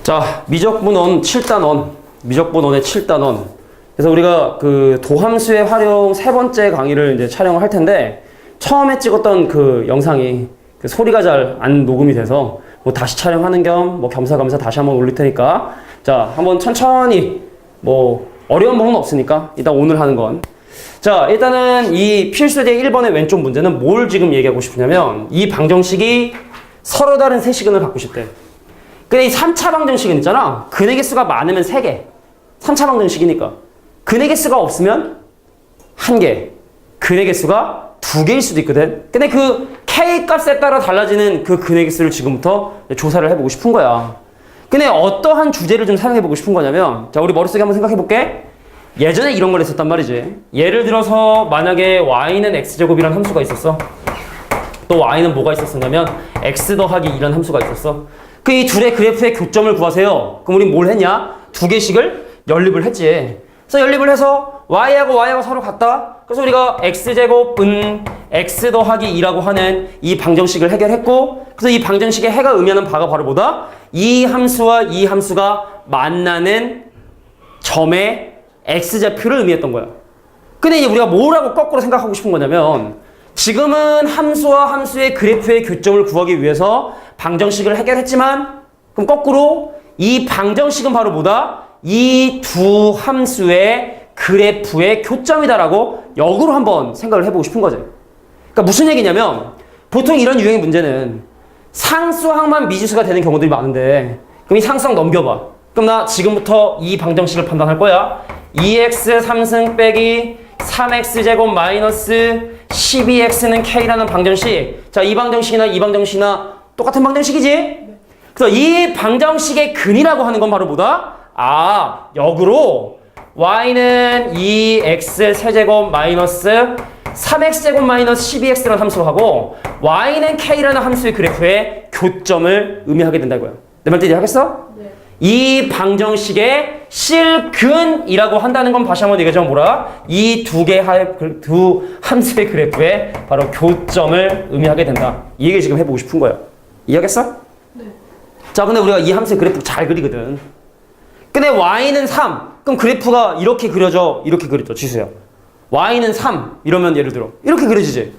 자, 미적분원 7단원, 미적분원의 7단원. 그래서 우리가 그 도함수의 활용 세 번째 강의를 이제 촬영을 할 텐데, 처음에 찍었던 그 영상이 그 소리가 잘 안 녹음이 돼서 뭐 다시 촬영하는 겸 뭐 겸사겸사 다시 한번 올릴 테니까, 자, 한번 천천히, 뭐 어려운 부분은 없으니까 일단 오늘 하는 건, 자, 일단은 이 필수제 1번의 왼쪽 문제는 뭘 지금 얘기하고 싶으냐면, 이 방정식이 서로 다른 세 시근을 갖고 싶대. 근데 이 3차 방정식은 있잖아. 근의 개수가 많으면 3개. 3차 방정식이니까. 근의 개수가 없으면 1개. 근의 개수가 2개일 수도 있거든. 근데 그 K 값에 따라 달라지는 그 근의 개수를 지금부터 조사를 해보고 싶은 거야. 근데 어떠한 주제를 좀 사용해보고 싶은 거냐면, 자, 우리 머릿속에 한번 생각해볼게. 예전에 이런 걸 했었단 말이지. 예를 들어서 만약에 y는 x제곱이라는 함수가 있었어. 또 y는 뭐가 있었었냐면 x 더하기 2라는 함수가 있었어. 그 이 둘의 그래프의 교점을 구하세요. 그럼 우리 뭘 했냐? 두 개씩을 연립을 했지. 그래서 연립을 해서 y하고 서로 같다. 그래서 우리가 x제곱은 x 더하기 2라고 하는 이 방정식을 해결했고, 그래서 이 방정식의 해가 의미하는 바가 바로 뭐다? 이 함수와 이 함수가 만나는 점의 x좌표를 의미했던 거야. 근데 이제 우리가 뭐라고 거꾸로 생각하고 싶은 거냐면, 지금은 함수와 함수의 그래프의 교점을 구하기 위해서 방정식을 해결했지만, 그럼 거꾸로 이 방정식은 바로 뭐다? 이 두 함수의 그래프의 교점이다라고 역으로 한번 생각을 해보고 싶은 거지. 그러니까 무슨 얘기냐면, 보통 이런 유형의 문제는 상수항만 미지수가 되는 경우들이 많은데, 그럼 이 상수항 넘겨봐. 그럼 나 지금부터 이 방정식을 판단할 거야. 2x 3승 빼기 3x제곱 마이너스 12x는 k라는 방정식. 자, 이 방정식이나 이 방정식이나 똑같은 방정식이지? 그래서 이 방정식의 근이라고 하는 건 바로 뭐다? 아, 역으로 y는 2x 세제곱 마이너스 3x제곱 마이너스 12x라는 함수로 하고, y는 k라는 함수의 그래프의 교점을 의미하게 된다고요. 내 말 이해하겠어? 네. 이 방정식의 실근이라고 한다는 건 다시 한번 얘기하자면 뭐라? 이 두 함수의 그래프의 바로 교점을 의미하게 된다. 이 얘기 지금 해보고 싶은 거예요. 이해하겠어? 네. 자, 근데 우리가 이 함수의 그래프 잘 그리거든. 근데 y는 3. 그럼 그래프가 이렇게 그려져, 이렇게 그려져, 지수야. y는 3. 이러면 예를 들어 이렇게 그려지지.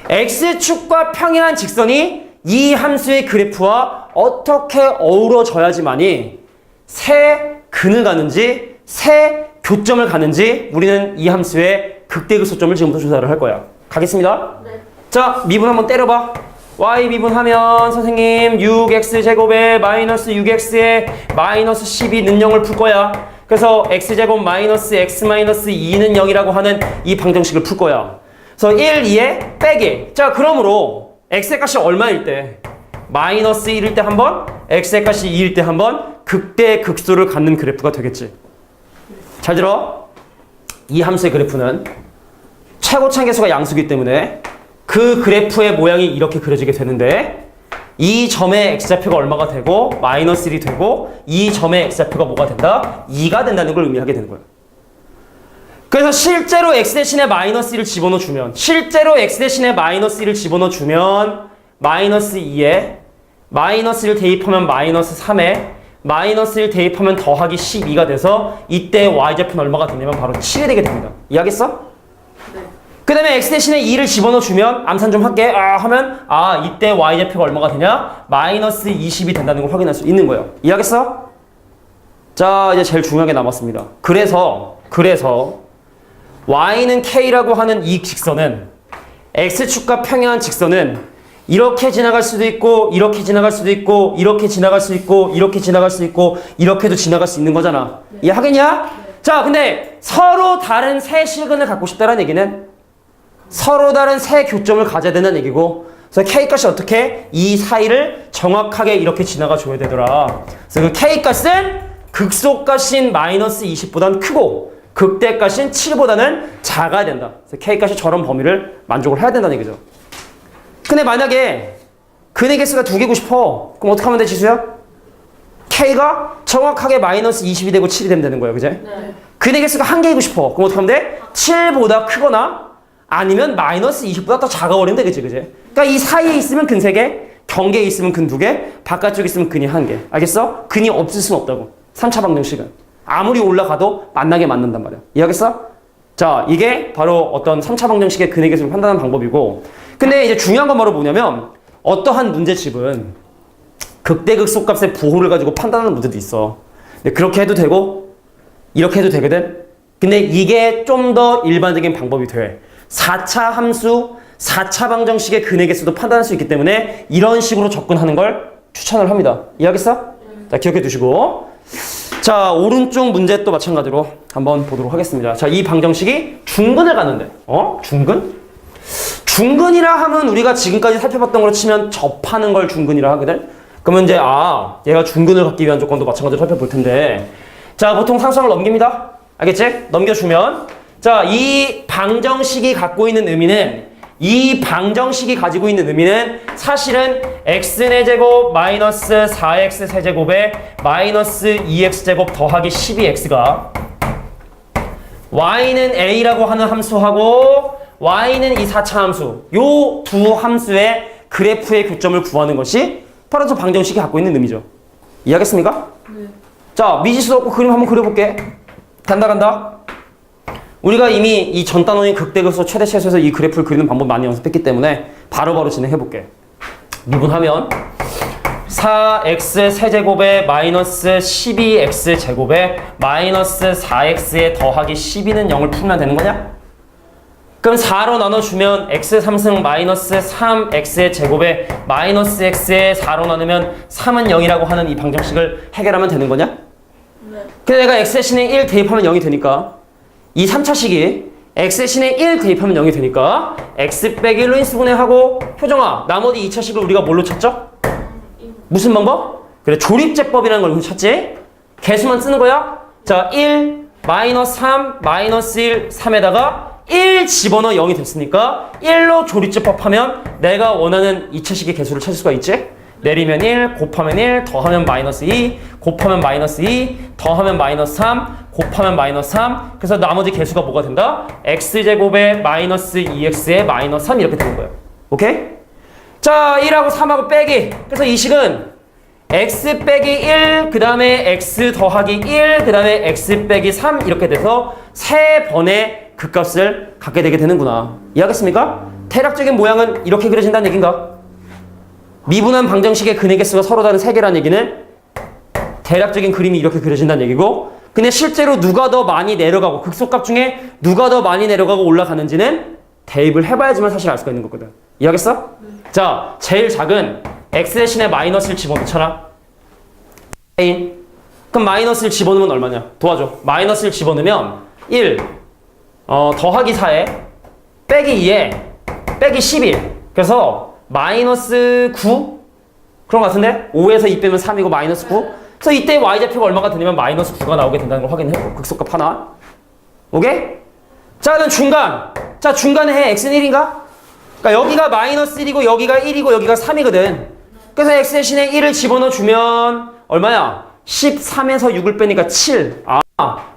x축과 평행한 직선이 이 함수의 그래프와 어떻게 어우러져야지만이 새 근을 가는지 새 교점을 가는지 우리는 이 함수의 극대극소점을 지금부터 조사를 할 거야. 가겠습니다. 네. 자, 미분 한번 때려봐. y 미분하면 선생님 6x제곱에 마이너스 6x에 마이너스 12는 0을 풀 거야. 그래서 x제곱 마이너스 x 마이너스 2는 0이라고 하는 이 방정식을 풀 거야. 그래서 1, 2에 빼기. 자, 그러므로 x의 값이 얼마일 때? 마이너스 1일 때 한 번, x의 값이 2일 때 한 번 극대 극소를 갖는 그래프가 되겠지. 잘 들어. 이 함수의 그래프는 최고차 계수가 양수이기 때문에 그 그래프의 모양이 이렇게 그려지게 되는데, 이 점의 x좌표가 얼마가 되고 마이너스 1이 되고 이 점의 x좌표가 뭐가 된다? 2가 된다는 걸 의미하게 되는 거예요. 그래서 실제로 x 대신에 마이너스 1을 집어넣어 주면, 실제로 x 대신에 마이너스 1을 집어넣어 주면 마이너스 2에 마이너스 1 대입하면 마이너스 3에 마이너스 1 대입하면 더하기 12가 돼서 이때 y좌표는 얼마가 되냐면 바로 7이 되게 됩니다. 이해하겠어? 네. 그 다음에 x 대신에 2를 집어넣어 주면, 암산 좀 할게, 하면 이때 y좌표가 얼마가 되냐? 마이너스 20이 된다는 걸 확인할 수 있는 거예요. 이해하겠어? 자, 이제 제일 중요한 게 남았습니다. 그래서 y는 k라고 하는 이 직선은, x축과 평행한 직선은 이렇게 지나갈 수도 있고 이렇게 지나갈 수도 있고 이렇게 지나갈 수 있고 이렇게 지나갈 수 있고 이렇게도 지나갈 수 있는 거잖아. 네. 이해하겠냐? 네. 자, 근데 서로 다른 세 실근을 갖고 싶다는 얘기는 서로 다른 세 교점을 가져야 된다는 얘기고, 그래서 k값이 어떻게? 이 사이를 정확하게 이렇게 지나가 줘야 되더라. 그래서 그 k값은 극소값인 마이너스 20보다는 크고 극대값인 7보다는 작아야 된다. 그래서 k값이 저런 범위를 만족을 해야 된다는 얘기죠. 근데 만약에 근의 개수가 2개고 싶어. 그럼 어떻게 하면 돼, 지수야? k가 정확하게 마이너스 20이 되고 7이 되면 되는 거야, 그제? 네. 근의 개수가 1개이고 싶어. 그럼 어떻게 하면 돼? 7보다 크거나 아니면 마이너스 20보다 더 작아버리면 되겠지, 그제? 그러니까 이 사이에 있으면 근 3개, 경계에 있으면 근 2개, 바깥쪽에 있으면 근이 1개. 알겠어? 근이 없을 수는 없다고. 3차 방정식은. 아무리 올라가도 만나게 만든단 말이야. 이해하겠어? 자, 이게 바로 어떤 3차 방정식의 근의 개수를 판단하는 방법이고, 근데 이제 중요한 건 바로 뭐냐면 어떠한 문제집은 극대극소값의 부호를 가지고 판단하는 문제도 있어. 근데 그렇게 해도 되고 이렇게 해도 되거든. 근데 이게 좀 더 일반적인 방법이 돼. 4차 함수, 4차 방정식의 근의 개수도 판단할 수 있기 때문에 이런 식으로 접근하는 걸 추천을 합니다. 이해하겠어? 자, 기억해 두시고. 자, 오른쪽 문제 또 마찬가지로 한번 보도록 하겠습니다. 자, 이 방정식이 중근을 가는데, 중근? 중근이라 하면 우리가 지금까지 살펴봤던 걸로 치면 접하는 걸 중근이라 하거든? 그러면 이제, 얘가 중근을 갖기 위한 조건도 마찬가지로 살펴볼 텐데, 자, 보통 상수항을 넘깁니다. 알겠지? 넘겨주면, 자, 이 방정식이 갖고 있는 의미는, 이 방정식이 가지고 있는 의미는 사실은 x의 제곱 마이너스 4x 세제곱에 마이너스 2x제곱 더하기 12x가 y는 a라고 하는 함수하고 y는 이 4차 함수, 요 두 함수의 그래프의 교점을 구하는 것이 바로 저 방정식이 갖고 있는 의미죠. 이해하겠습니까? 네. 자, 미지수 없고 그림 한번 그려볼게. 간다. 우리가 이미 이 전 단원인 극대극소 최대 최소에서 이 그래프를 그리는 방법 많이 연습했기 때문에 바로바로 진행해볼게. 미분하면 4x 세제곱에 마이너스 12x 제곱에 마이너스 4x에 더하기 12는 0을 풀면 되는 거냐? 그럼 4로 나눠주면 x 3승 마이너스 3x의 제곱에 마이너스 x에 4로 나누면 3은 0이라고 하는 이 방정식을 해결하면 되는 거냐? 네. 근데 내가 x 대신에 1 대입하면 0이 되니까 이 3차식이 x 대신에 1 대입하면 0이 되니까 x 빼기 1로 인수분해하고 효정아, 나머지 2차식을 우리가 뭘로 찾죠? 무슨 방법? 그래, 조립제법이라는 걸 찾지? 개수만 쓰는 거야? 자, 1, 마이너스 3, 마이너스 1, 3에다가 1 집어넣어 0이 됐으니까 1로 조립제법 하면 내가 원하는 2차식의 개수를 찾을 수가 있지? 내리면 1, 곱하면 1, 더하면 마이너스 2, 곱하면 마이너스 2, 더하면 마이너스 3, 곱하면 마이너스 3. 그래서 나머지 개수가 뭐가 된다? x제곱에 마이너스 2x에 마이너스 3 이렇게 되는 거예요. 오케이? 자, 1하고 3하고 빼기. 그래서 이 식은 x 빼기 1, 그 다음에 x 더하기 1, 그 다음에 x 빼기 3 이렇게 돼서 세 번의 극값을 갖게 되게 되는구나. 이해하겠습니까? 대략적인 모양은 이렇게 그려진다는 얘기인가? 미분한 방정식의 근의 개수가 서로 다른 세 개라는 얘기는 대략적인 그림이 이렇게 그려진다는 얘기고, 근데 실제로 누가 더 많이 내려가고 극소값 중에 누가 더 많이 내려가고 올라가는지는 대입을 해봐야지만 사실 알 수가 있는 거거든. 이해하겠어? 자, 제일 작은 x 대신에 마이너스를 집어넣잖아. 그럼 마이너스를 집어넣으면 얼마냐? 도와줘. 마이너스를 집어넣으면 1 더하기 4에 빼기 2에 빼기 11. 그래서 마이너스 9? 그런 것 같은데? 5에서 2 빼면 3이고 마이너스 9? 그래서 이때 y좌표가 얼마가 되냐면 마이너스 9가 나오게 된다는 걸 확인해. 극소값 하나. 오케이? 자, 그럼 중간. 자, 중간에 해. x는 1인가? 그러니까 여기가 마이너스 1이고 여기가 1이고 여기가 3이거든. 그래서 x 대신에 1을 집어넣어 주면 얼마야? 13에서 6을 빼니까 7.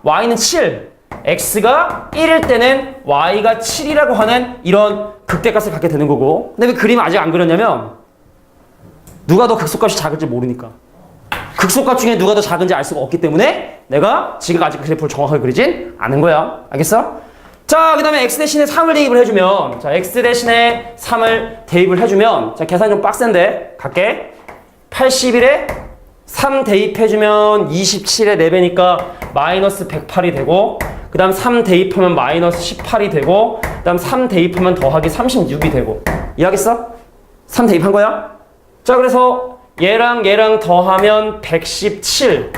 y는 7. x가 1일 때는 y가 7이라고 하는 이런 극대값을 갖게 되는 거고, 근데 왜 그림을 아직 안 그렸냐면 누가 더 극소값이 작을지 모르니까. 극소값 중에 누가 더 작은지 알 수가 없기 때문에 내가 지금 아직 그래프를 정확하게 그리진 않은 거야. 알겠어? 자, 그 다음에 x 대신에 3을 대입을 해주면, 자, x 대신에 3을 대입을 해주면, 자, 계산이 좀 빡센데 갈게. 81에 3 대입해주면 27에 4배니까 마이너스 108이 되고, 그 다음 3 대입하면 마이너스 18이 되고, 그 다음 3 대입하면 더하기 36이 되고. 이해하겠어? 3 대입한 거야? 자, 그래서 얘랑 더하면 117.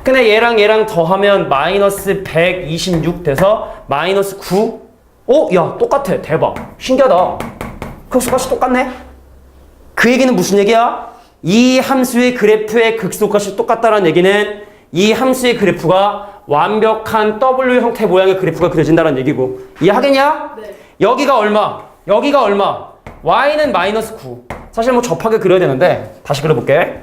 근데 얘랑 더하면 마이너스 126 돼서 마이너스 9. 야, 똑같아. 대박. 신기하다. 극소값이 똑같네? 그 얘기는 무슨 얘기야? 이 함수의 그래프의 극소값이 똑같다는 얘기는 이 함수의 그래프가 완벽한 W 형태 모양의 그래프가 그려진다는 얘기고. 이해하겠냐? 네. 여기가 얼마? 여기가 얼마? y는 마이너스 9. 사실 뭐 접하게 그려야 되는데 다시 그려볼게.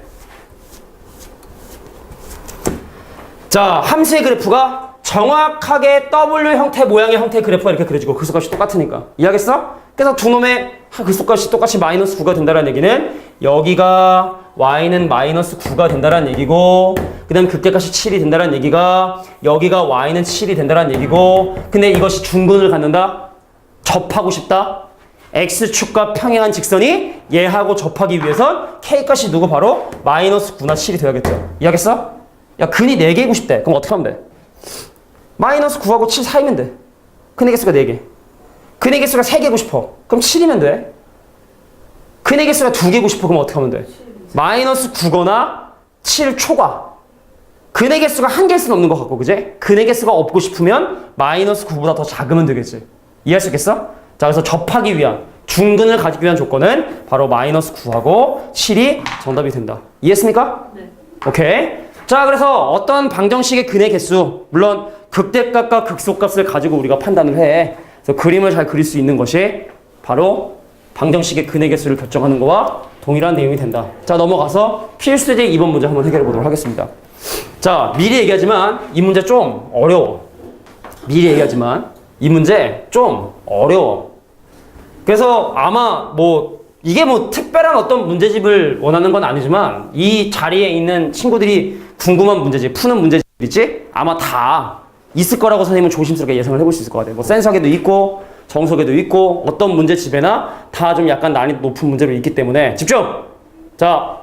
자, 함수의 그래프가 정확하게 W 형태 모양의 형태의 그래프가 이렇게 그려지고 극소값이 똑같으니까. 이해하겠어? 그래서 두 놈의 똑같이 마이너스 9가 된다는 얘기는 여기가 y는 마이너스 9가 된다는 얘기고 그 다음 극대값이 7이 된다는 얘기가 여기가 y는 7이 된다는 얘기고 근데 이것이 중근을 갖는다? 접하고 싶다? x축과 평행한 직선이 얘하고 접하기 위해선 k값이 누구 바로 마이너스 9나 7이 돼야겠죠. 이해하겠어? 야 근이 4개이고 싶대. 그럼 어떻게 하면 돼? 마이너스 9하고 7 사이면 돼. 근의 개수가 4개. 근의 개수가 3개고 싶어. 그럼 7이면 돼. 근의 개수가 2개고 싶어. 그럼 어떻게 하면 돼? 마이너스 9거나 7 초과. 근의 개수가 1개일 수는 없는 것 같고, 그제? 근의 개수가 없고 싶으면 마이너스 9보다 더 작으면 되겠지. 이해할 수 있겠어? 자, 그래서 접하기 위한, 중근을 가지기 위한 조건은 바로 마이너스 9하고 7이 정답이 된다. 이해했습니까? 네. 오케이. 자, 그래서 어떤 방정식의 근의 개수, 물론 극대값과 극소값을 가지고 우리가 판단을 해. 그래서 그림을 잘 그릴 수 있는 것이 바로 방정식의 근의 개수를 결정하는 거와 동일한 내용이 된다. 자, 넘어가서 필수제 2번 문제 한번 해결해 보도록 하겠습니다. 자, 미리 얘기하지만 이 문제 좀 어려워. 미리 얘기하지만 이 문제 좀 어려워. 그래서 아마 이게 특별한 어떤 문제집을 원하는 건 아니지만 이 자리에 있는 친구들이 궁금한 문제집, 푸는 문제집 있지? 아마 다 있을 거라고 선생님은 조심스럽게 예상을 해볼 수 있을 것 같아요. 센서계도 있고 정석에도 있고 어떤 문제집에나 다 좀 약간 난이도 높은 문제로 있기 때문에 집중! 자,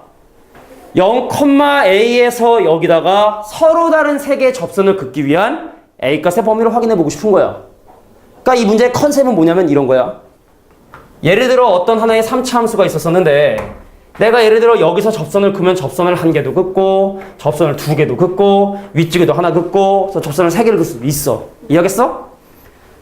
0,a에서 여기다가 서로 다른 세 개의 접선을 긋기 위한 a값의 범위를 확인해 보고 싶은 거야. 그러니까 이 문제의 컨셉은 뭐냐면 이런 거야. 예를 들어 어떤 하나의 3차 함수가 있었었는데 내가 예를 들어 여기서 접선을 그으면 접선을 1개도 긋고 접선을 2개도 긋고 위쪽에도 하나 긋고 그래서 접선을 3개를 긋을 수 있어. 이해하겠어?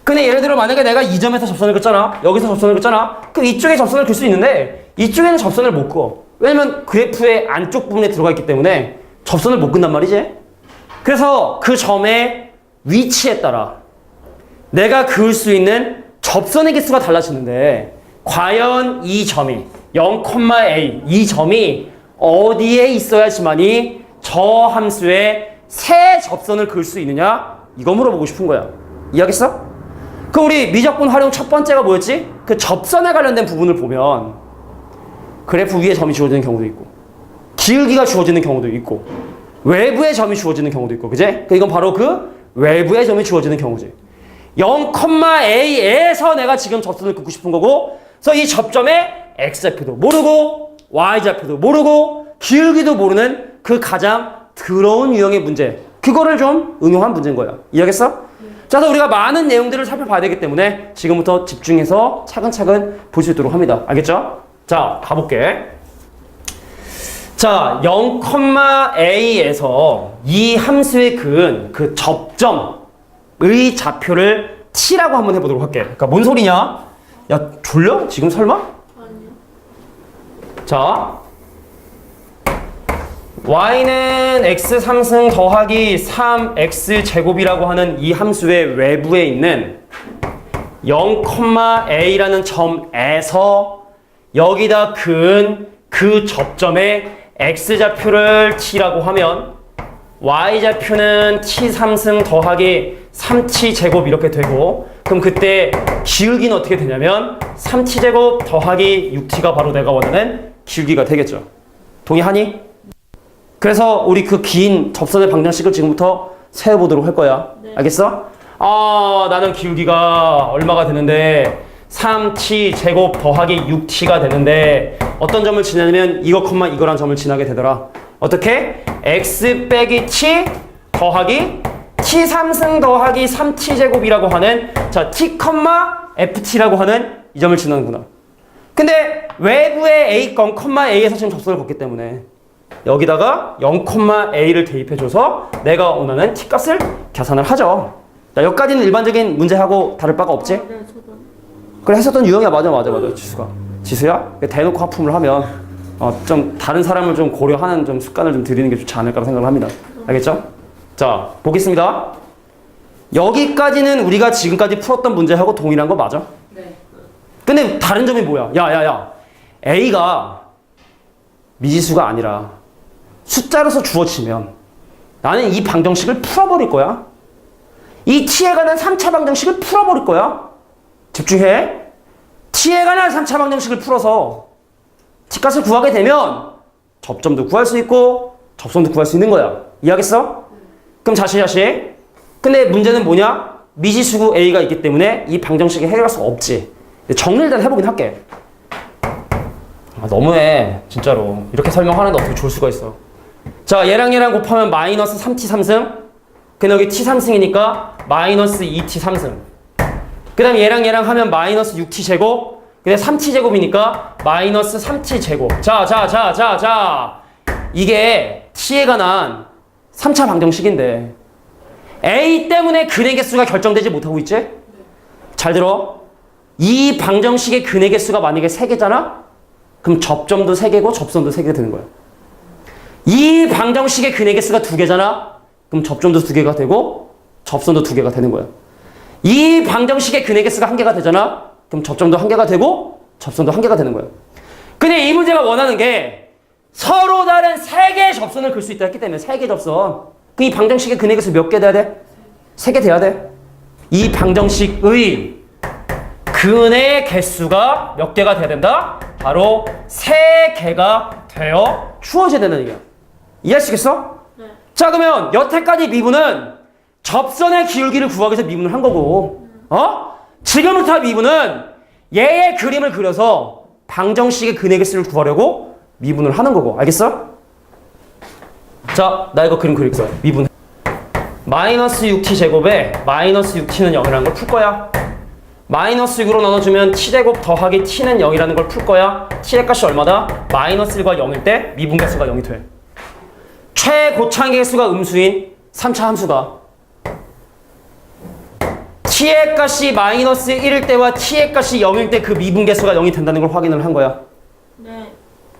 근데 예를 들어 만약에 내가 이 점에서 접선을 긋잖아. 여기서 접선을 긋잖아. 그 이쪽에 접선을 긋을 수 있는데 이쪽에는 접선을 못 그어. 왜냐면 그래프의 안쪽 부분에 들어가 있기 때문에 접선을 못 긋단 말이지. 그래서 그 점의 위치에 따라 내가 그을 수 있는 접선의 개수가 달라지는데 과연 이 점이 0,a 이 점이 어디에 있어야지만이 저 함수에 새 접선을 그을 수 있느냐? 이거 물어보고 싶은 거야. 이해하겠어? 그 우리 미적분 활용 첫 번째가 뭐였지? 그 접선에 관련된 부분을 보면 그래프 위에 점이 주어지는 경우도 있고 기울기가 주어지는 경우도 있고 외부의 점이 주어지는 경우도 있고 그제? 이건 바로 그 외부의 점이 주어지는 경우지. 0,a에서 내가 지금 접선을 긋고 싶은 거고 그래서 이 접점의 x좌표도 모르고 y좌표도 모르고 기울기도 모르는 그 가장 더러운 유형의 문제 그거를 좀 응용한 문제인 거야. 이해하겠어? 자, 그래서 우리가 많은 내용들을 살펴봐야 되기 때문에 지금부터 집중해서 차근차근 볼 수 있도록 합니다. 알겠죠? 자, 가볼게. 자, 0,a에서 이 함수의 그은 그 접점의 좌표를 t라고 한번 해보도록 할게. 그러니까 뭔 소리냐? 야, 졸려? 지금 설마? 아니요. 자, y는 x 3승 더하기 3x 제곱이라고 하는 이 함수의 외부에 있는 0,a라는 점에서 여기다 그은 그 접점의 x좌표를 t라고 하면 y좌표는 t 3승 더하기 3t 제곱 이렇게 되고 그럼 그때 기울기는 어떻게 되냐면 3t 제곱 더하기 6t가 바로 내가 원하는 기울기가 되겠죠. 동의하니? 그래서 우리 그 긴 접선의 방정식을 지금부터 세워보도록 할 거야. 네. 알겠어? 나는 기울기가 얼마가 되는데 3t 제곱 더하기 6t가 되는데 어떤 점을 지나면 이거 콤마 이거란 점을 지나게 되더라. 어떻게? x 빼기 t 더하기 t 3승 더하기 3t 제곱이라고 하는 자 t, ft라고 하는 이 점을 지나는구나. 근데 외부의 a, a에서 지금 접선을 걷기 때문에 여기다가 0,a를 대입해줘서 내가 원하는 t값을 계산을 하죠. 자, 여기까지는 일반적인 문제하고 다를 바가 없지? 네, 저도. 그래 했었던 유형이야. 맞아 지수가. 지수야? 대놓고 하품을 하면 좀 다른 사람을 좀 고려하는 좀 습관을 좀 들이는 게 좋지 않을까 생각을 합니다. 알겠죠? 자, 보겠습니다. 여기까지는 우리가 지금까지 풀었던 문제하고 동일한 거 맞아? 네. 근데 다른 점이 뭐야? 야. A가 미지수가 아니라 숫자로서 주어지면 나는 이 방정식을 풀어버릴 거야. 이 t에 관한 3차 방정식을 풀어버릴 거야. 집중해. t에 관한 3차 방정식을 풀어서 t값을 구하게 되면 접점도 구할 수 있고 접선도 구할 수 있는 거야. 이해하겠어? 그럼 자시. 근데 문제는 뭐냐? 미지수구 a가 있기 때문에 이 방정식에 해결할 수가 없지. 정리를 일단 해보긴 할게. 너무해 진짜로. 이렇게 설명하는데 어떻게 줄 수가 있어. 자, 얘랑 곱하면 마이너스 3t 3승. 근데 여기 t 3승이니까 마이너스 2t 3승. 그 다음에 얘랑 하면 마이너스 6t 제곱. 근데 3t 제곱이니까 마이너스 3t 제곱. 자. 이게 t에 관한 3차 방정식인데 a 때문에 근의 개수가 결정되지 못하고 있지? 잘 들어. 이 방정식의 근의 개수가 만약에 3개잖아? 그럼 접점도 3개고 접선도 3개 되는 거야. 이 방정식의 근의 개수가 2개잖아? 그럼 접점도 2개가 되고 접선도 2개가 되는 거야. 이 방정식의 근의 개수가 1개가 되잖아? 그럼 접점도 1개가 되고 접선도 1개가 되는 거야. 근데 이 문제가 원하는 게 서로 다른 3개의 접선을 그을 수 있다 했기 때문에 3개의 접선. 그럼 이 방정식의 근의 개수 몇 개 돼야 돼? 3개 돼야 돼. 이 방정식의 근의 개수가 몇 개가 돼야 된다? 바로 3개가 되어 주어져야 된다는 얘기야. 이해하시겠어? 네. 자, 그러면 여태까지 미분은 접선의 기울기를 구하기 위해서 미분을 한 거고, 지금부터 미분은 얘의 그림을 그려서 방정식의 근의 개수를 구하려고 미분을 하는 거고, 알겠어? 자, 나 이거 그림 그리겠어. 미분. 마이너스 6t 제곱에 마이너스 6t는 0이라는 걸 풀 거야. 마이너스 6으로 나눠주면 t제곱 더하기 t는 0이라는 걸 풀 거야. t의 값이 얼마다? 마이너스 1과 0일 때 미분계수가 0이 돼. 최고차의 개수가 음수인 3차 함수가 t의 값이 마이너스 1일 때와 t의 값이 0일 때 그 미분계수가 0이 된다는 걸 확인을 한 거야. 네.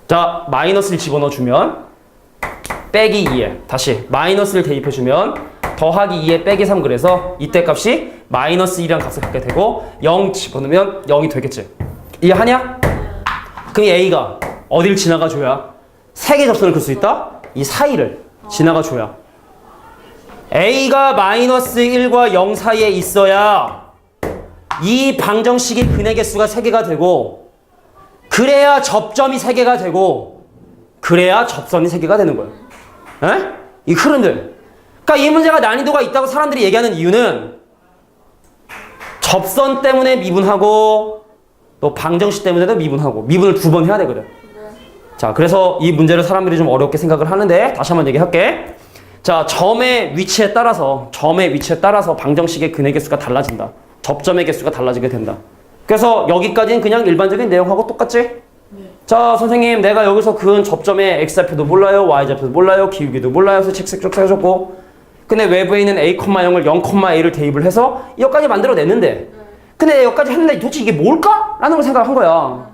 자, 마이너스를 집어넣어주면 빼기 2에 다시 마이너스를 대입해주면 더하기 2에 빼기 3 그래서 이때 값이 마이너스 1이라는 값을 갖게 되고 0 집어넣으면 0이 되겠지. 이해하냐? 그럼 A가 어딜 지나가줘야 3개 접선을 그을 수 있다? 이 사이를 지나가줘야 A가 마이너스 1과 0 사이에 있어야 이 방정식이 근의 개수가 3개가 되고 그래야 접점이 3개가 되고 그래야 접선이 3개가 되는 거야. 에? 이 흐름들. 그러니까 이 문제가 난이도가 있다고 사람들이 얘기하는 이유는 접선 때문에 미분하고 또 방정식 때문에도 미분하고 미분을 2번 해야 되거든. 자, 그래서 이 문제를 사람들이 좀 어렵게 생각을 하는데 다시 한번 얘기할게. 자, 점의 위치에 따라서 방정식의 근의 개수가 달라진다. 접점의 개수가 달라지게 된다. 그래서 여기까지는 그냥 일반적인 내용하고 똑같지? 자, 선생님 내가 여기서 그은 접점의 x좌표도 몰라요, y좌표도 몰라요, 기울기도 몰라요. 그래서 책 쭉 써줬고 근데 외부에 있는 a, 0을 0,a를 대입을 해서 여기까지 만들어냈는데 근데 여기까지 했는데 도대체 이게 뭘까? 라는 걸 생각한 거야.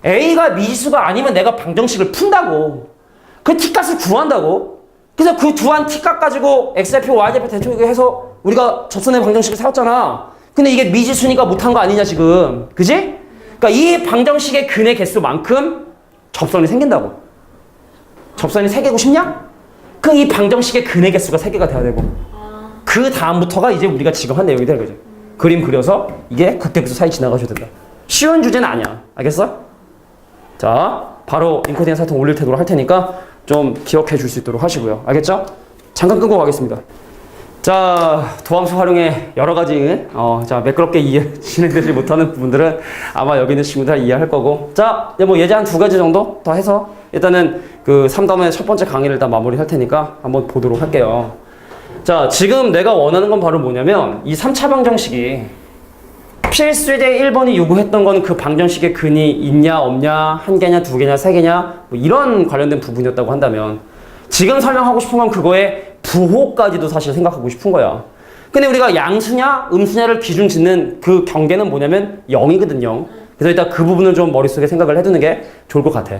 a가 미지수가 아니면 내가 방정식을 푼다고. 그 t값을 구한다고. 그래서 그 구한 t값 가지고 x좌표, y좌표 대충 해서 우리가 접선의 방정식을 세웠잖아. 근데 이게 미지수니까 못한 거 아니냐 지금. 그지? 그러니까 이 방정식의 근의 개수만큼 접선이 생긴다고. 접선이 3개고 싶냐? 그럼 이 방정식의 근의 개수가 3개가 돼야 되고 그 다음부터가 이제 우리가 지금 한 내용이 되는 거죠. 그림 그려서 이게 극대극소 사이 지나가셔야 된다. 쉬운 주제는 아니야. 알겠어? 자, 바로 인코딩 사이트 올릴 테도록 할 테니까 좀 기억해 줄 수 있도록 하시고요. 알겠죠? 잠깐 끄고 가겠습니다. 자, 도함수 활용의 여러 가지 자, 매끄럽게 진행되지 못하는 부분들은 아마 여기 있는 친구들 다 이해할 거고 자, 뭐 예제 한 2가지 정도 더 해서 일단은 그 3단원의 첫 번째 강의를 일단 마무리 할 테니까 한번 보도록 할게요. 자, 지금 내가 원하는 건 바로 뭐냐면 이 3차 방정식이 필수제 1번이 요구했던 건 그 방정식의 근이 있냐 없냐, 1개냐 2개냐 3개냐 뭐 이런 관련된 부분이었다고 한다면 지금 설명하고 싶은 건 그거의 부호까지도 사실 생각하고 싶은 거야. 근데 우리가 양수냐 음수냐를 기준 짓는 그 경계는 뭐냐면 0이거든요. 그래서 일단 그 부분은 좀 머릿속에 생각을 해두는 게 좋을 것 같아.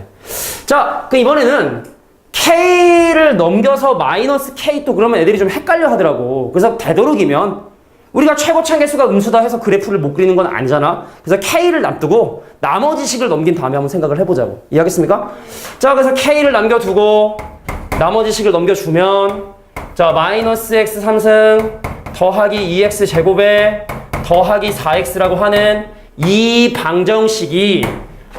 자, 그럼 이번에는 K를 넘겨서 마이너스 K 또 그러면 애들이 좀 헷갈려 하더라고. 그래서 되도록이면 우리가 최고차의 개수가 음수다 해서 그래프를 못 그리는 건 아니잖아. 그래서 K를 놔두고 나머지 식을 넘긴 다음에 한번 생각을 해보자고. 이해하겠습니까? 자, 그래서 K를 남겨두고 나머지 식을 넘겨주면 자, 마이너스 x 3승 더하기 2x 제곱에 더하기 4x라고 하는 이 방정식이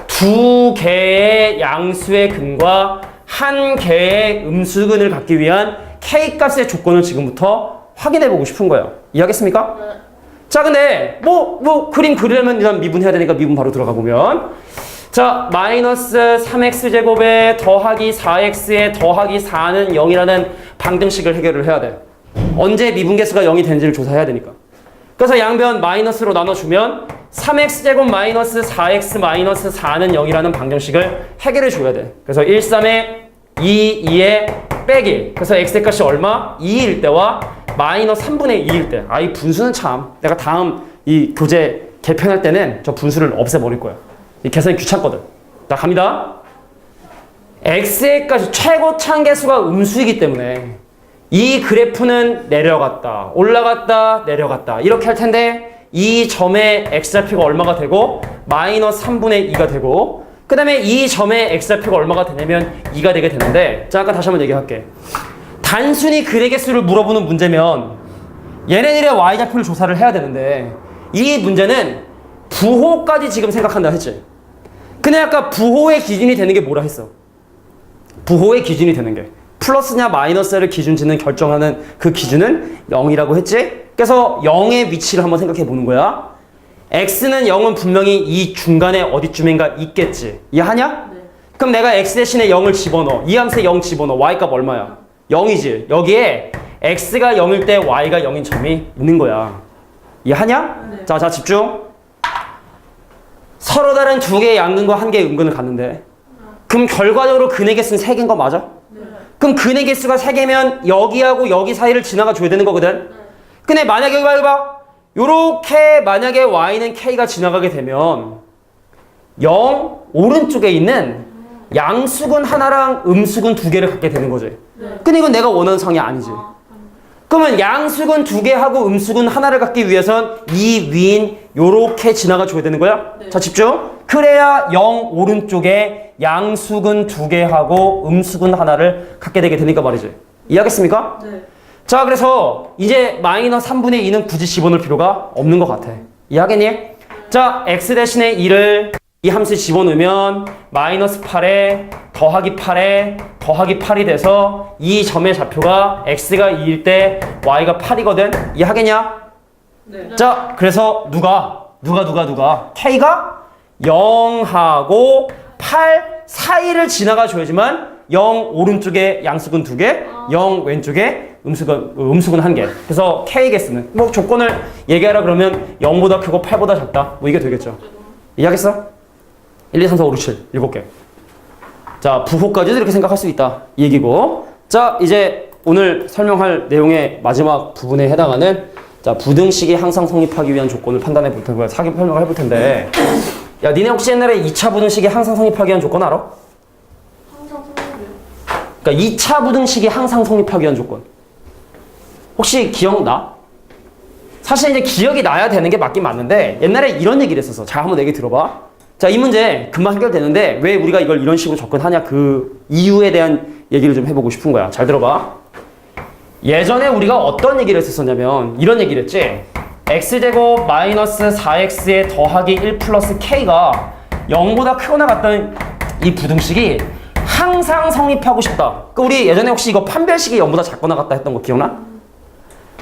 두 개의 양수의 근과 한 개의 음수근을 갖기 위한 K값의 조건을 지금부터 확인해 보고 싶은 거예요. 이해하겠습니까? 네. 자, 근데 그림 그리려면 일단 미분해야 되니까 미분 바로 들어가 보면, 자, 마이너스 3x제곱에 더하기 4x에 더하기 4는 0이라는 방정식을 해결을 해야 돼. 언제 미분계수가 0이 되는지를 조사해야 되니까. 그래서 양변 마이너스로 나눠주면 3x제곱 마이너스 4x 마이너스 4는 0이라는 방정식을 해결해 줘야 돼. 그래서 1, 3에 2, 2에 빼기. 그래서 x의 값이 얼마? 2일 때와 마이너스 3분의 2일 때. 아, 이 분수는 참, 내가 다음 이 교재 개편할 때는 저 분수를 없애버릴 거야. 이 계산이 귀찮거든. 자, 갑니다. x의 값이 최고 참계수가 음수이기 때문에 이 그래프는 내려갔다, 올라갔다, 내려갔다 이렇게 할 텐데, 이 점의 x좌표가 얼마가 되고 마이너스 3분의 2가 되고, 그 다음에 이 점의 x좌표가 얼마가 되냐면 2가 되게 되는데, 자, 아까 다시 한번 얘기할게. 단순히 근의 개수를 물어보는 문제면 얘네들의 y좌표를 조사를 해야 되는데, 이 문제는 부호까지 지금 생각한다 했지. 근데 아까 부호의 기준이 되는 게 뭐라 했어? 부호의 기준이 되는 게 플러스냐 마이너스를 기준 짓는 결정하는 그 기준은 0이라고 했지? 그래서 0의 위치를 한번 생각해 보는 거야. x는 0은 분명히 이 중간에 어디쯤인가 있겠지. 이해하냐? 네. 그럼 내가 x 대신에 0을 집어넣어. 이 함수에 0 집어넣어. y값 얼마야? 0이지. 여기에 x가 0일 때 y가 0인 점이 있는 거야. 이해하냐? 네. 자, 집중. 서로 다른 두 개의 양근과 한 개의 음근을 갖는데, 그럼 결과적으로 근의 개수는 3개인 거 맞아? 네. 그럼 근의 개수가 3개면 여기하고 여기 사이를 지나가 줘야 되는 거거든? 근데 만약에 여기 봐. 요렇게 만약에 y는 k가 지나가게 되면 0 오른쪽에 있는 양수근 하나랑 음수근 2개를 갖게 되는 거지. 네. 근데 이건 내가 원하는 상이 아니지. 그러면 양수근 2개하고 음수근 하나를 갖기 위해선 이 위인 요렇게 지나가 줘야 되는 거야? 네. 자, 집중. 그래야 0 오른쪽에 양수근 2개하고 음수근 하나를 갖게 되게 되니까 말이지. 이해하겠습니까? 네. 자, 그래서 이제 마이너스 3분의 2는 굳이 집어넣을 필요가 없는 것 같아. 이해하겠니? 자, x 대신에 2를 이 함수에 집어넣으면 마이너스 8에 더하기 8에 더하기 8이 돼서 이 점의 좌표가 x가 2일 때 y가 8이거든? 이해하겠냐? 네. 자, 그래서 누가 k가 0하고 8 사이를 지나가 줘야지만 0 오른쪽에 양수근 2개, 0 왼쪽에 음수근 1개. 그래서 k 개수는 뭐 조건을 얘기하라 그러면 0보다 크고 8보다 작다. 뭐 이게 되겠죠. 이해하겠어? 1, 2, 3, 4, 5, 6, 7 7개. 자, 부호까지도 이렇게 생각할 수 있다 이 얘기고. 자, 이제 오늘 설명할 내용의 마지막 부분에 해당하는, 자, 부등식이 항상 성립하기 위한 조건을 판단해 볼 텐데, 사기 설명을 해볼 텐데, 야, 니네 혹시 옛날에 2차 부등식이 항상 성립하기 위한 조건 알아? 항상 성립이요. 그러니까 2차 부등식이 항상 성립하기 위한 조건. 혹시 기억나? 사실 이제 기억이 나야 되는 게 맞긴 맞는데, 옛날에 이런 얘기를 했었어. 자, 한번 얘기 들어봐. 자, 이 문제 금방 해결되는데 왜 우리가 이걸 이런 식으로 접근하냐, 그 이유에 대한 얘기를 좀 해보고 싶은 거야. 잘 들어봐. 예전에 우리가 어떤 얘기를 했었냐면 이런 얘기를 했지. x제곱 마이너스 4x에 더하기 1 플러스 k가 0보다 크거나 같다는 이 부등식이 항상 성립하고 싶다. 그 우리 예전에 혹시 이거 판별식이 0보다 작거나 같다 했던 거 기억나?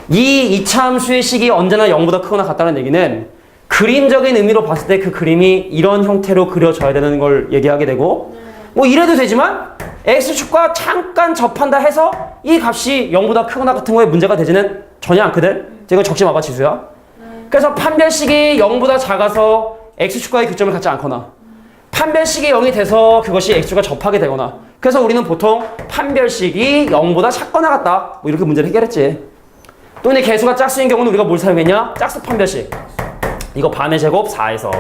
이 2차 함수의 식이 언제나 0보다 크거나 같다는 얘기는 그림적인 의미로 봤을 때 그 그림이 이런 형태로 그려져야 되는 걸 얘기하게 되고, 뭐 이래도 되지만 x축과 잠깐 접한다 해서 이 값이 0보다 크거나 같은 거에 문제가 되지는 전혀 않거든. 이거 적지 마봐, 지수야. 그래서 판별식이 0보다 작아서 x축과의 교점을 갖지 않거나, 판별식이 0이 돼서 그것이 x축과 접하게 되거나, 그래서 우리는 보통 판별식이 0보다 작거나 같다, 뭐 이렇게 문제를 해결했지. 또 이제 개수가 짝수인 경우는 우리가 뭘 사용했냐? 짝수 판별식. 이거 반의 제곱 4에서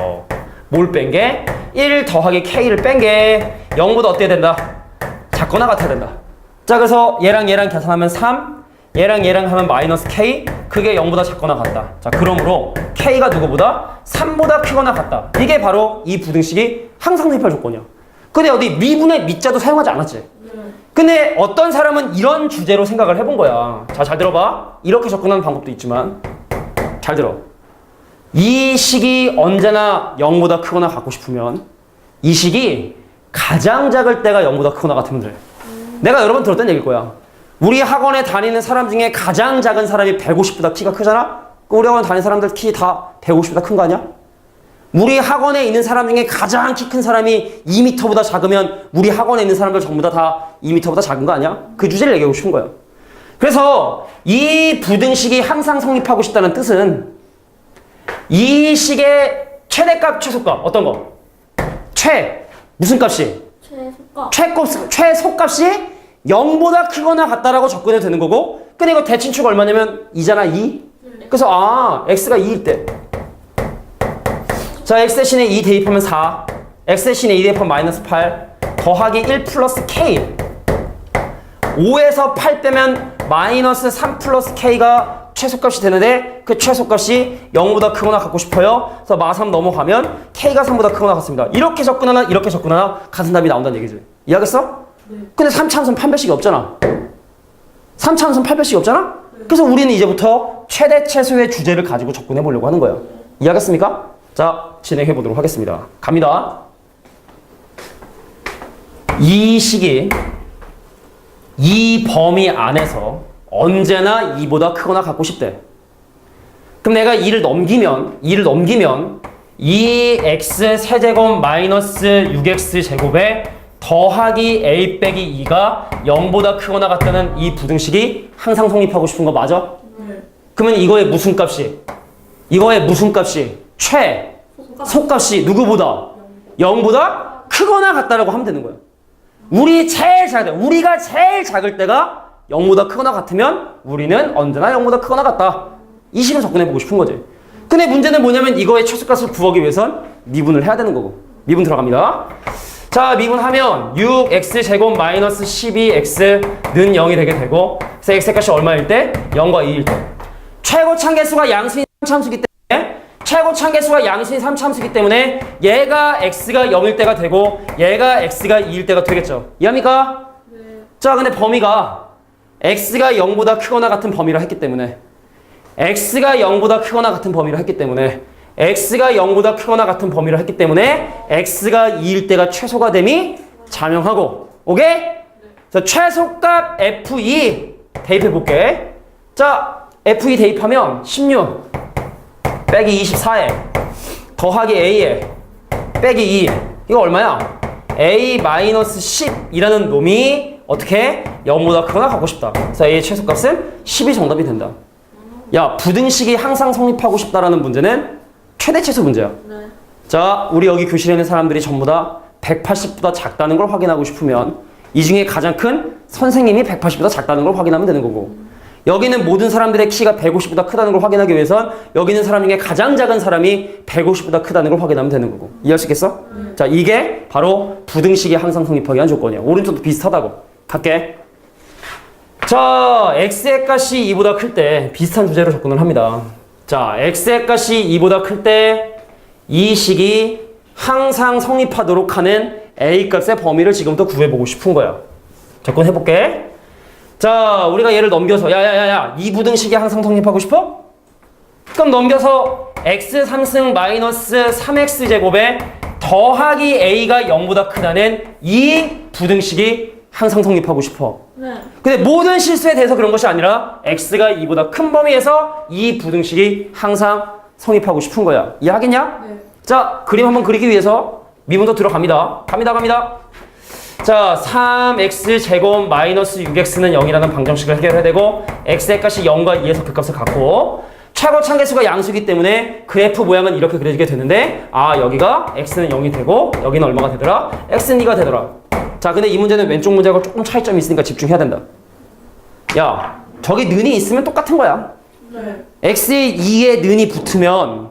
뭘 뺀 게? 1 더하기 k를 뺀 게 0보다 어때야 된다? 작거나 같아야 된다. 자, 그래서 얘랑 얘랑 계산하면 3, 얘랑 얘랑 하면 마이너스 k, 그게 0보다 작거나 같다. 자, 그러므로 k가 누구보다? 3보다 크거나 같다. 이게 바로 이 부등식이 항상 성립할 조건이야. 근데 어디 미분의 미자도 사용하지 않았지? 근데 어떤 사람은 이런 주제로 생각을 해본 거야. 자, 잘 들어봐. 이렇게 접근하는 방법도 있지만, 잘 들어. 이 식이 언제나 0보다 크거나 같고 싶으면 이 식이 가장 작을 때가 0보다 크거나 같으면 돼. 내가 여러 번 들었던 얘기일 거야. 우리 학원에 다니는 사람 중에 가장 작은 사람이 150보다 키가 크잖아? 그럼 우리 학원 다니는 사람들 키 다 150보다 큰 거 아니야? 우리 학원에 있는 사람 중에 가장 키 큰 사람이 2m보다 작으면 우리 학원에 있는 사람들 전부 다 2m보다 작은 거 아니야? 그 주제를 얘기하고 싶은 거야. 그래서 이 부등식이 항상 성립하고 싶다는 뜻은 이 식의 최대값, 최소값 어떤 거? 무슨 값이? 최소값이 0보다 크거나 같다라고 접근해도 되는 거고 근데 이거 대칭축 얼마냐면 2잖아 2? 그래서 x가 2일 때 자, x 대신에 2 대입하면 4 x 대신에 2 대입하면 마이너스 8 더하기 1 플러스 k 5에서 8 빼면 마이너스 3 플러스 k가 최소값이 되는데 그 최소값이 0보다 크거나 같고 싶어요. 그래서 마3 넘어가면 k가 3보다 크거나 같습니다. 이렇게 접근하나 이렇게 접근하나 같은 답이 나온다는 얘기지. 이해하겠어? 네. 근데 3차함수는 판별식이 없잖아. 3차함수는 판별식이 없잖아? 그래서 우리는 이제부터 최대 최소의 주제를 가지고 접근해 보려고 하는 거예요. 이해하겠습니까? 자, 진행해 보도록 하겠습니다. 갑니다. 이 식이 이 범위 안에서 언제나 2보다 크거나 같고 싶대. 그럼 내가 2를 넘기면 2x 세제곱 마이너스 6x 제곱에 더하기 a 빼기 2가 0보다 크거나 같다는 이 부등식이 항상 성립하고 싶은 거 맞아? 네. 그러면 이거의 무슨 값이? 소값이 누구보다? 0보다 크거나 같다라고 하면 되는 거야. 우리가 제일 작을 때가 0보다 크거나 같으면 우리는 언제나 0보다 크거나 같다. 이 식을 접근해보고 싶은 거지. 근데 문제는 뭐냐면 이거의 최소값을 구하기 위해선 미분을 해야 되는 거고. 미분 들어갑니다. 자, 미분하면 6x 제곱 마이너스 12x는 0이 되게 되고 그래서 x의 값이 얼마일 때? 0과 2일 때. 최고 참계수가 양수인 3참수기 때문에 얘가 x가 0일 때가 되고 얘가 x가 2일 때가 되겠죠. 이해합니까? 네. 자, 근데 범위가 x가 0보다 크거나 같은 범위라 했기 때문에 x가 0보다 크거나 같은 범위라 했기 때문에 x가 0보다 크거나 같은 범위라 했기 때문에 x가 2일 때가 최소가 됨이 자명하고 오케이? 자, 최소값 f2 대입해 볼게. 자, f2 대입하면 16 빼기 24에 더하기 a에 빼기 2 이거 얼마야? a-10이라는 놈이 어떻게? 0보다 크거나 같고 싶다. 그래서 a의 최소값은 10이 정답이 된다. 야, 부등식이 항상 성립하고 싶다라는 문제는 최대 최소 문제야. 네. 자, 우리 여기 교실에 있는 사람들이 전부 다 180보다 작다는 걸 확인하고 싶으면 이 중에 가장 큰 선생님이 180보다 작다는 걸 확인하면 되는 거고 여기는 모든 사람들의 키가 150보다 크다는 걸 확인하기 위해선 여기 있는 사람 중에 가장 작은 사람이 150보다 크다는 걸 확인하면 되는 거고. 이해할 수 있겠어? 자, 이게 바로 부등식이 항상 성립하기 위한 조건이야. 오른쪽도 비슷하다고. 갈게. 자, x의 값이 2보다 클 때 비슷한 주제로 접근을 합니다. 자, x의 값이 2보다 클 때 이 식이 항상 성립하도록 하는 a 값의 범위를 지금부터 구해보고 싶은 거야. 접근해볼게. 자, 우리가 얘를 넘겨서 이 부등식이 항상 성립하고 싶어? 그럼 넘겨서 x 3승 마이너스 3x 제곱에 더하기 a가 0보다 크다는 이 부등식이 항상 성립하고 싶어. 네. 근데 모든 실수에 대해서 그런 것이 아니라 x가 2보다 큰 범위에서 이 부등식이 항상 성립하고 싶은 거야. 이해하겠냐? 네. 자, 그림 한번 그리기 위해서 미분도 들어갑니다. 갑니다. 자, 3x 제곱 마이너스 6x는 0이라는 방정식을 해결해야 되고 x의 값이 0과 2에서 그 값을 갖고 최고 참계수가 양수이기 때문에 그래프 모양은 이렇게 그려지게 되는데 여기가 x는 0이 되고 여기는 얼마가 되더라? x는 2가 되더라. 자, 근데 이 문제는 왼쪽 문제하고 조금 차이점이 있으니까 집중해야 된다. 야, 저기 는이 있으면 똑같은 거야. 네. x에 2에 는이 붙으면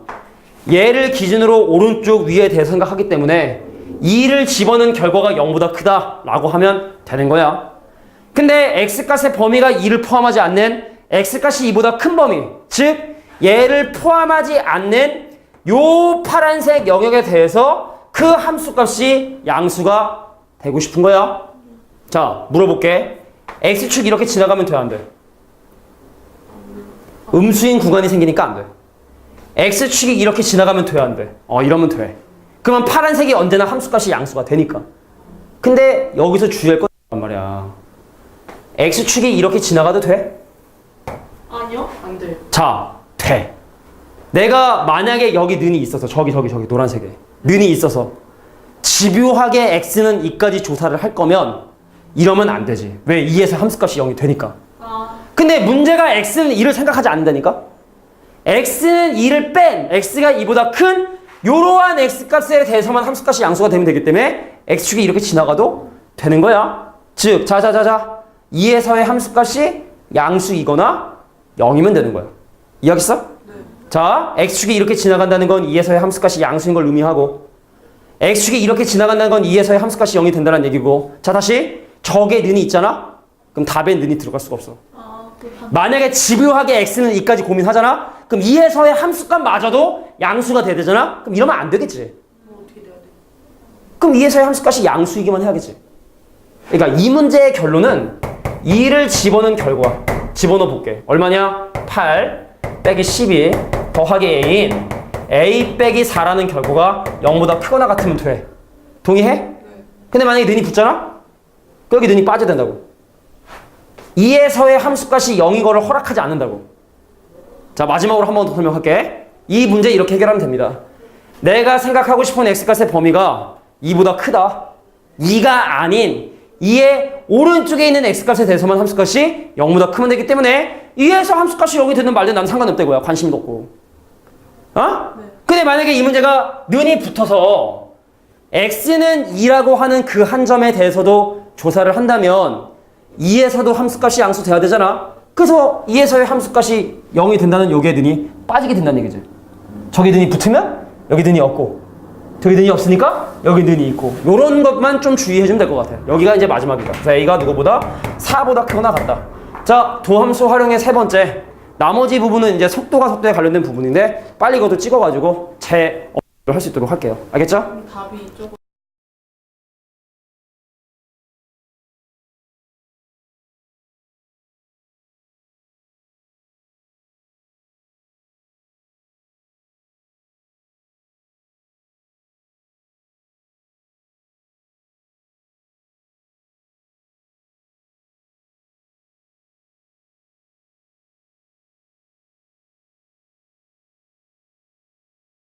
얘를 기준으로 오른쪽 위에 대해 생각하기 때문에 2를 집어넣은 결과가 0보다 크다라고 하면 되는 거야. 근데 x값의 범위가 2를 포함하지 않는 x값이 2보다 큰 범위, 즉 얘를 포함하지 않는 요 파란색 영역에 대해서 그 함수값이 양수가 되고 싶은 거야. 자, 물어볼게. x축 이렇게 지나가면 돼, 안 돼? 음수인 구간이 생기니까 안 돼. x축이 이렇게 지나가면 돼, 안 돼? 이러면 돼. 그러면 파란색이 언제나 함수값이 양수가 되니까. 근데 여기서 주의할 건 말이야. x축이 이렇게 지나가도 돼? 아니요? 안 돼요. 자, 돼. 내가 만약에 여기 는이 있어서 저기 노란색에 는이 있어서 집요하게 x는 이까지 조사를 할 거면 이러면 안 되지. 왜? 2에서 함수값이 0이 되니까. 근데 문제가 x는 2를 생각하지 않는다니까? x는 2를 뺀 x가 2보다 큰 요러한 x값에 대해서만 함수값이 양수가 되면 되기 때문에 x축이 이렇게 지나가도 되는 거야. 즉, 자. 2에서의 함수값이 양수이거나 0이면 되는 거야. 이해하겠어? 네. 자, x축이 이렇게 지나간다는 건 2에서의 함수값이 양수인 걸 의미하고 x축이 이렇게 지나간다는 건 2에서의 함수값이 0이 된다는 얘기고 자, 다시 적의 는이 있잖아? 그럼 답에 는이 들어갈 수가 없어. 만약에 집요하게 x는 2까지 고민하잖아? 그럼 2에서의 함수값마저도 양수가 돼야 되잖아? 그럼 이러면 안 되겠지. 어떻게 돼야 돼? 그럼 2에서의 함수값이 양수이기만 해야겠지. 그러니까 이 문제의 결론은 2를 집어넣은 결과 집어넣어 볼게. 얼마냐? 8 빼기 12 더하기 a인 a 빼기 4라는 결과가 0보다 크거나 같으면 돼. 동의해? 네. 근데 만약에 는이 붙잖아? 그럼 여기 는이 빠져야 된다고. 2에서의 함수값이 0인 거를 허락하지 않는다고. 자, 마지막으로 한 번 더 설명할게. 이 문제 이렇게 해결하면 됩니다. 내가 생각하고 싶은 x값의 범위가 2보다 크다. 2가 아닌 2의 오른쪽에 있는 x값에 대해서만 함수값이 0보다 크면 되기 때문에 2에서 함수값이 0이 되든 말든 난 상관없다고요. 관심도 없고. 네. 근데 만약에 이 문제가 는이 붙어서 x는 2라고 하는 그 한 점에 대해서도 조사를 한다면 2에서도 함수값이 양수돼야 되잖아. 그래서 2에서의 함수값이 0이 된다는 여기에 는이 빠지게 된다는 얘기지. 저기 는이 붙으면 여기 는이 없고 저기 는이 없으니까 여기 는이 있고 요런 것만 좀 주의해주면 될 것 같아. 여기가 이제 마지막이다. 그래서 a가 누구보다 4보다 크거나 같다. 자, 도함수 활용의 세 번째. 나머지 부분은 이제 속도에 관련된 부분인데 빨리 이것도 찍어가지고 할 수 있도록 할게요. 알겠죠? 그럼 답이 이쪽으로